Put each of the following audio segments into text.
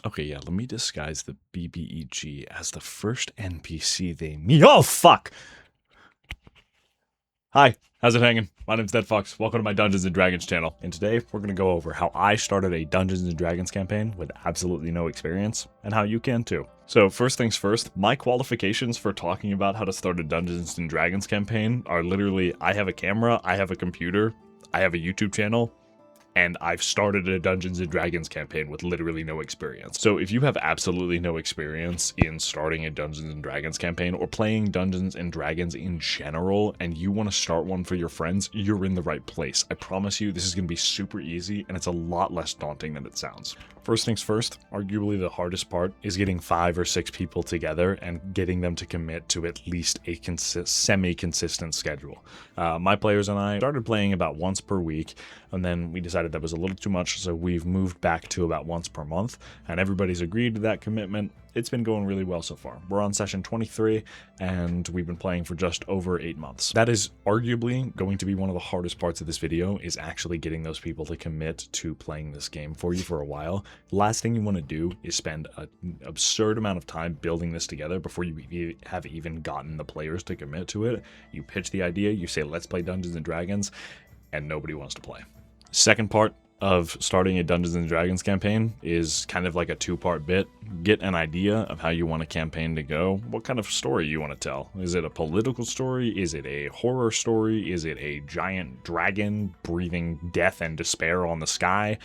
Okay, yeah, let me disguise the BBEG as the first NPC they meet. Oh, fuck! Hi, how's it hanging? My name's Dead Fox. Welcome to my Dungeons & Dragons channel. And today, we're going to go over how I started a Dungeons & Dragons campaign with absolutely no experience, and how you can too. So first things first, my qualifications for talking about how to start a Dungeons & Dragons campaign are literally, I have a camera, I have a computer, I have a YouTube channel, and I've started a Dungeons & Dragons campaign with literally no experience. So if you have absolutely no experience in starting a Dungeons & Dragons campaign or playing Dungeons & Dragons in general, and you want to start one for your friends, you're in the right place. I promise you, this is going to be super easy, and it's a lot less daunting than it sounds. First things first, arguably the hardest part is getting 5 or 6 people together and getting them to commit to at least a semi-consistent schedule. My players and I started playing about once per week, and then we decided that was a little too much, so we've moved back to about once per month, and everybody's agreed to that commitment. It's been going really well so far. We're on session 23, and we've been playing for just over 8 months. That is arguably going to be one of the hardest parts of this video, is actually getting those people to commit to playing this game for you for a while. The last thing you want to do is spend an absurd amount of time building this together before you have even gotten the players to commit to it. You pitch the idea, you say, let's play Dungeons & Dragons, and nobody wants to play. Second part of starting a Dungeons & Dragons campaign is kind of like a 2-part bit. Get an idea of how you want a campaign to go, what kind of story you want to tell. Is it a political story? Is it a horror story? Is it a giant dragon breathing death and despair on the sky?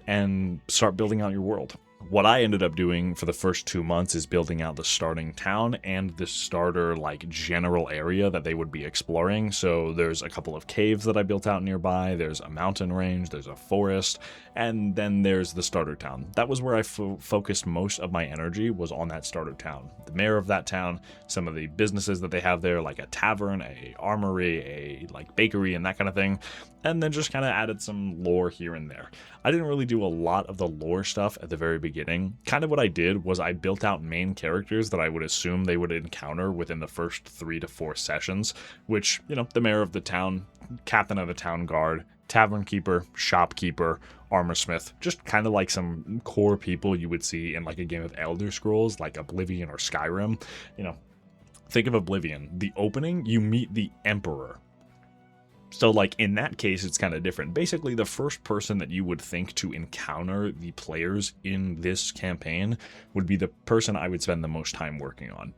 And start building out your world. What I ended up doing for the first 2 months is building out the starting town and the starter general area that they would be exploring. So there's a couple of caves that I built out nearby, there's a mountain range, there's a forest, and then there's the starter town. That was where I focused most of my energy, was on that starter town. The mayor of that town, some of the businesses that they have there, like a tavern, a armory, a bakery, and that kind of thing. And then just kind of added some lore here and there. I didn't really do a lot of the lore stuff at the very beginning. Kind of what I did was I built out main characters that I would assume they would encounter within the first 3 to 4 sessions, which, the mayor of the town, captain of the town guard, tavern keeper, shopkeeper, armorsmith, just kind of like some core people you would see in a game of Elder Scrolls, like Oblivion or Skyrim. Think of Oblivion. The opening, you meet the Emperor. So, in that case, it's kind of different. Basically, the first person that you would think to encounter the players in this campaign would be the person I would spend the most time working on.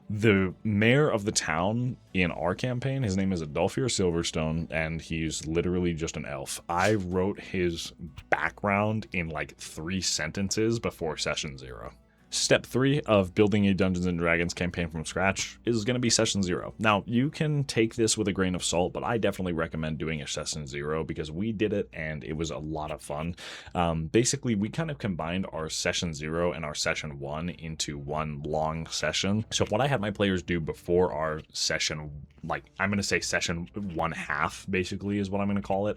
The mayor of the town in our campaign, his name is Adolphir Silverstone, and he's literally just an elf. I wrote his background in 3 sentences before session 0. Step 3 of building a Dungeons & Dragons campaign from scratch is going to be session 0. Now, you can take this with a grain of salt, but I definitely recommend doing a session 0 because we did it and it was a lot of fun. Basically, we kind of combined our session 0 and our session 1 into one long session. So what I had my players do before our session, I'm going to say session 1/2, basically, is what I'm going to call it.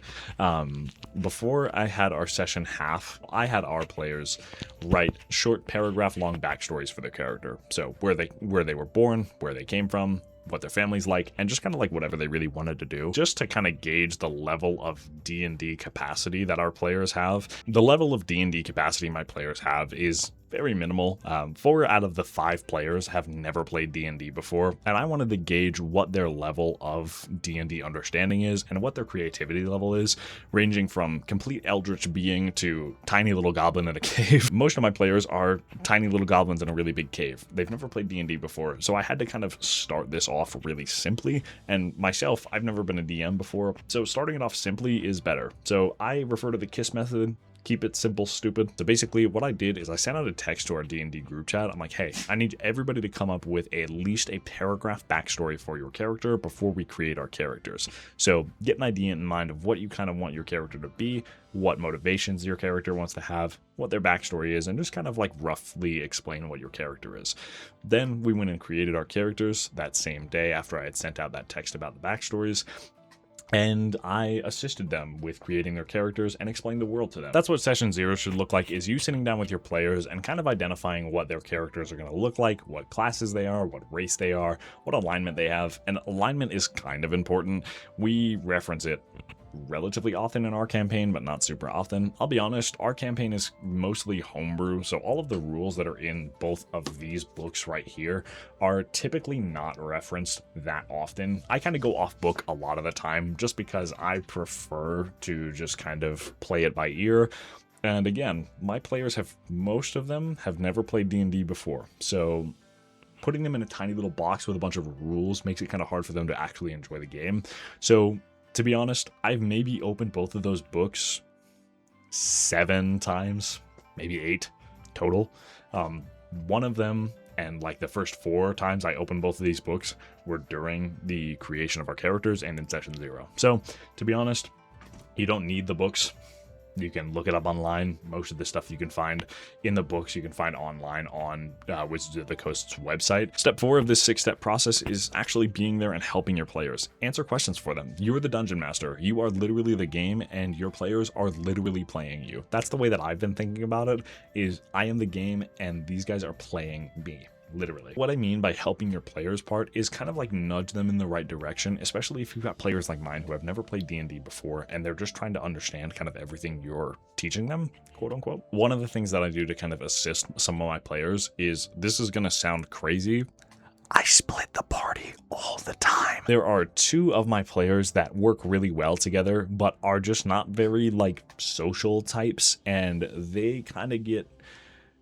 Before I had our session half, I had our players write short paragraph long backstories for their character. So where they were born, where they came from, what their family's like, and just kind of whatever they really wanted to do, just to kind of gauge the level of D&D capacity that our players have. The level of D&D capacity my players have is very minimal. 4 out of the 5 players have never played D&D before, and I wanted to gauge what their level of D&D understanding is and what their creativity level is, ranging from complete eldritch being to tiny little goblin in a cave. Most of my players are tiny little goblins in a really big cave. They've never played D&D before, so I had to kind of start this off really simply, and myself, I've never been a DM before, so starting it off simply is better. So I refer to the KISS method. Keep it simple, stupid. So basically what I did is I sent out a text to our D&D group chat. I'm like, hey, I need everybody to come up with at least a paragraph backstory for your character before we create our characters. So get an idea in mind of what you kind of want your character to be, what motivations your character wants to have, what their backstory is, and just kind of roughly explain what your character is. Then we went and created our characters that same day after I had sent out that text about the backstories. And I assisted them with creating their characters and explained the world to them. That's what session 0 should look like, is you sitting down with your players and kind of identifying what their characters are going to look like, what classes they are, what race they are, what alignment they have. And alignment is kind of important. We reference it relatively often in our campaign, but not super often. I'll be honest, our campaign is mostly homebrew, so all of the rules that are in both of these books right here are typically not referenced that often. I kind of go off book a lot of the time just because I prefer to just kind of play it by ear. And again, my players most of them have never played D&D before, so putting them in a tiny little box with a bunch of rules makes it kind of hard for them to actually enjoy the game. So to be honest, I've maybe opened both of those books 7 times, maybe 8 total. One of them, and like the first 4 times I opened both of these books, were during the creation of our characters and in session 0. So to be honest, you don't need the books. You can look it up online. Most of the stuff you can find in the books, you can find online on Wizards of the Coast's website. Step 4 of this 6-step process is actually being there and helping your players. Answer questions for them. You are the dungeon master. You are literally the game, and your players are literally playing you. That's the way that I've been thinking about it, is I am the game, and these guys are playing me. Literally. What I mean by helping your players part is kind of like nudge them in the right direction, especially if you've got players like mine who have never played D&D before and they're just trying to understand kind of everything you're teaching them, quote unquote. One of the things that I do to kind of assist some of my players is, this is going to sound crazy, I split the party all the time. There are 2 of my players that work really well together, but are just not very like social types, and they kind of get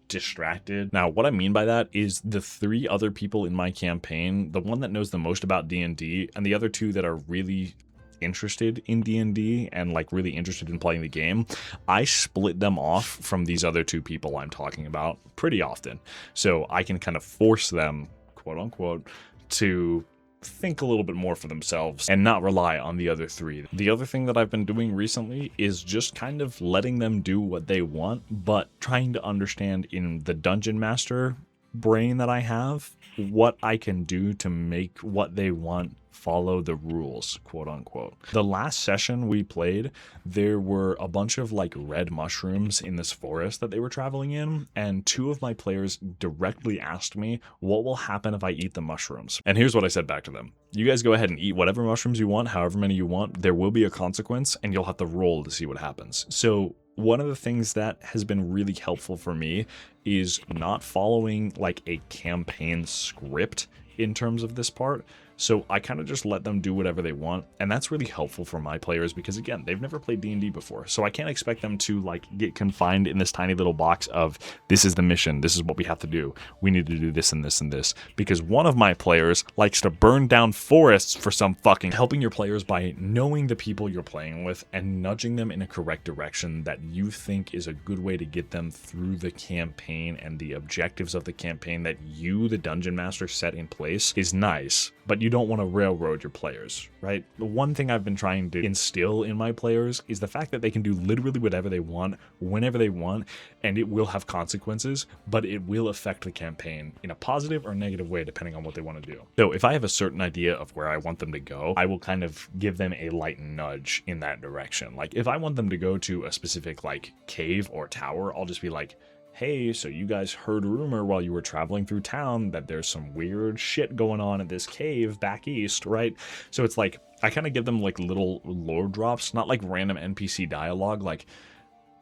distracted. Now, what I mean by that is the 3 other people in my campaign, the one that knows the most about D&D, and the other 2 that are really interested in D&D and like really interested in playing the game, I split them off from these other 2 people I'm talking about pretty often. So I can kind of force them, quote unquote, to think a little bit more for themselves and not rely on the other 3. The other thing that I've been doing recently is just kind of letting them do what they want, but trying to understand in the dungeon master brain that I have what I can do to make what they want follow the rules, quote unquote. The last session we played, there were a bunch of like red mushrooms in this forest that they were traveling in, and 2 of my players directly asked me, what will happen if I eat the mushrooms? And here's what I said back to them. You guys go ahead and eat whatever mushrooms you want, however many you want. There will be a consequence, and you'll have to roll to see what happens. So one of the things that has been really helpful for me is not following like a campaign script in terms of this part. So I kind of just let them do whatever they want, and that's really helpful for my players because, again, they've never played D&D before, so I can't expect them to like get confined in this tiny little box of, this is the mission, this is what we have to do, we need to do this and this and this, because one of my players likes to burn down forests for some fucking. Helping your players by knowing the people you're playing with and nudging them in a correct direction that you think is a good way to get them through the campaign and the objectives of the campaign that you, the dungeon master, set in place is nice, but you don't want to railroad your players, right? The one thing I've been trying to instill in my players is the fact that they can do literally whatever they want, whenever they want, and it will have consequences, but it will affect the campaign in a positive or negative way depending on what they want to do. So if I have a certain idea of where I want them to go, I will kind of give them a light nudge in that direction. Like if I want them to go to a specific like cave or tower, I'll just be like, hey, so you guys heard rumor while you were traveling through town that there's some weird shit going on at this cave back east, right? So it's like, I kind of give them like little lore drops, not like random NPC dialogue, like,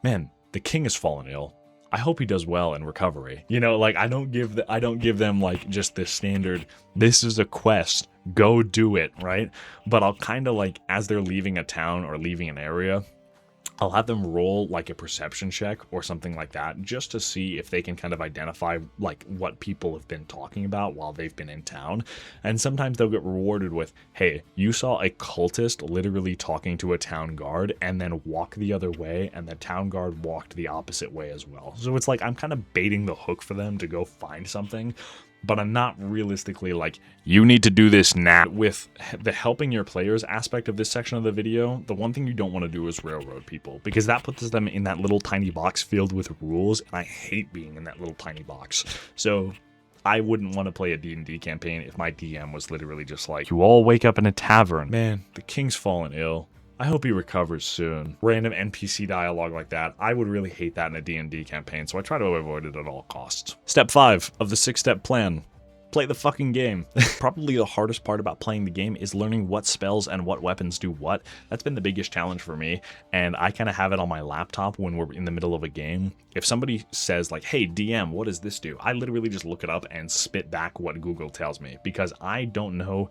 man, the king has fallen ill. I hope he does well in recovery. You know, like I don't give them like just the standard, this is a quest, go do it, right? But I'll kind of like, as they're leaving a town or leaving an area, I'll have them roll like a perception check or something like that just to see if they can kind of identify like what people have been talking about while they've been in town. And sometimes they'll get rewarded with, hey, you saw a cultist literally talking to a town guard and then walk the other way, and the town guard walked the opposite way as well. So it's like I'm kind of baiting the hook for them to go find something, but I'm not realistically like, you need to do this now. With the helping your players aspect of this section of the video, the one thing you don't want to do is railroad people, because that puts them in that little tiny box filled with rules, and I hate being in that little tiny box. So I wouldn't want to play a D&D campaign if my DM was literally just like, you all wake up in a tavern. Man, the king's fallen ill. I hope he recovers soon. Random NPC dialogue like that. I would really hate that in a D&D campaign, so I try to avoid it at all costs. Step 5 of the 6-step plan. play the fucking game. Probably the hardest part about playing the game is learning what spells and what weapons do what. That's been the biggest challenge for me, and I kind of have it on my laptop when we're in the middle of a game. If somebody says like, hey DM, what does this do? I literally just look it up and spit back what Google tells me, because I don't know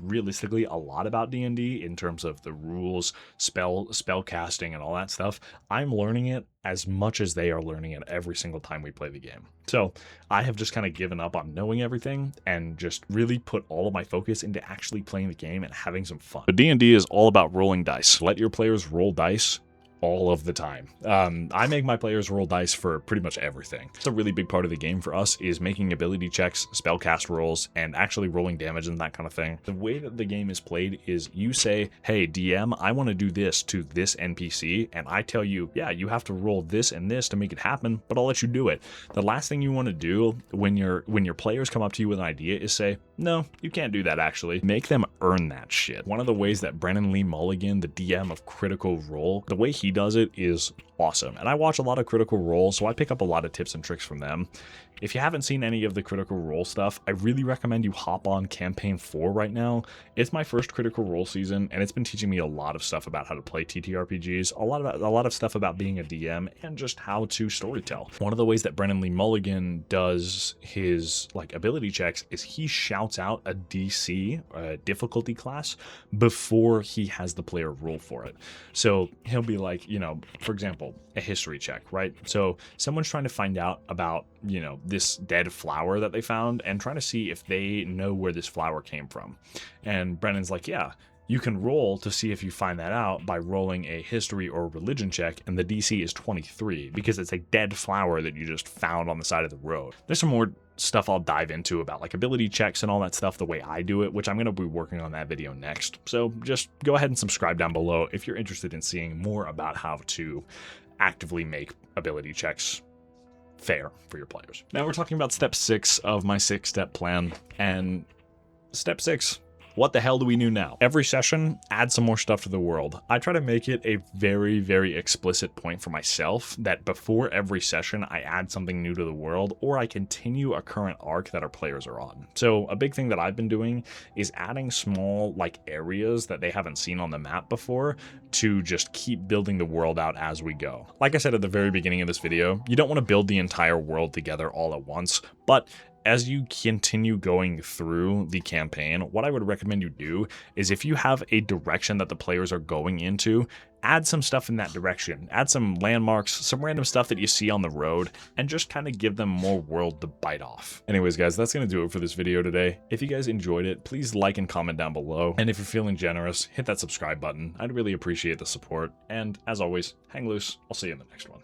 realistically a lot about D&D in terms of the rules, spell casting and all that stuff. I'm learning it as much as they are learning it every single time we play the game. So I have just kind of given up on knowing everything and just really put all of my focus into actually playing the game and having some fun. But D&D is all about rolling dice. Let your players roll dice all of the time. I make my players roll dice for pretty much everything. It's a really big part of the game for us is making ability checks, spellcast rolls, and actually rolling damage and that kind of thing. The way that the game is played is you say, hey DM, I want to do this to this NPC, and I tell you, yeah, you have to roll this and this to make it happen, but I'll let you do it. The last thing you want to do when your players come up to you with an idea is say, no, you can't do that actually. Make them earn that shit. One of the ways that Brennan Lee Mulligan, the DM of Critical Role, the way he does it is awesome. And I watch a lot of Critical Role, so I pick up a lot of tips and tricks from them. If you haven't seen any of the Critical Role stuff, I really recommend you hop on Campaign 4 right now. It's my first Critical Role season, and it's been teaching me a lot of stuff about how to play TTRPGs, a lot of stuff about being a DM, and just how to storytell. One of the ways that Brennan Lee Mulligan does his ability checks is he shouts out a DC, a difficulty class, before he has the player roll for it. So he'll be like, for example, a history check, right? So someone's trying to find out about, this dead flower that they found and trying to see if they know where this flower came from. And Brennan's like, yeah, you can roll to see if you find that out by rolling a history or religion check, and the DC is 23 because it's a dead flower that you just found on the side of the road. There's some more stuff I'll dive into about ability checks and all that stuff, the way I do it, which I'm going to be working on that video next. So just go ahead and subscribe down below if you're interested in seeing more about how to actively make ability checks fair for your players. Now we're talking about step 6 of my 6-step plan, and step 6. What the hell do we do now? Every session, add some more stuff to the world. I try to make it a very, very explicit point for myself that before every session, I add something new to the world, or I continue a current arc that our players are on. So a big thing that I've been doing is adding small areas that they haven't seen on the map before to just keep building the world out as we go. Like I said at the very beginning of this video, you don't want to build the entire world together all at once, but as you continue going through the campaign, what I would recommend you do is if you have a direction that the players are going into, add some stuff in that direction. Add some landmarks, some random stuff that you see on the road, and just kind of give them more world to bite off. Anyways, guys, that's going to do it for this video today. If you guys enjoyed it, please like and comment down below. And if you're feeling generous, hit that subscribe button. I'd really appreciate the support. And as always, hang loose. I'll see you in the next one.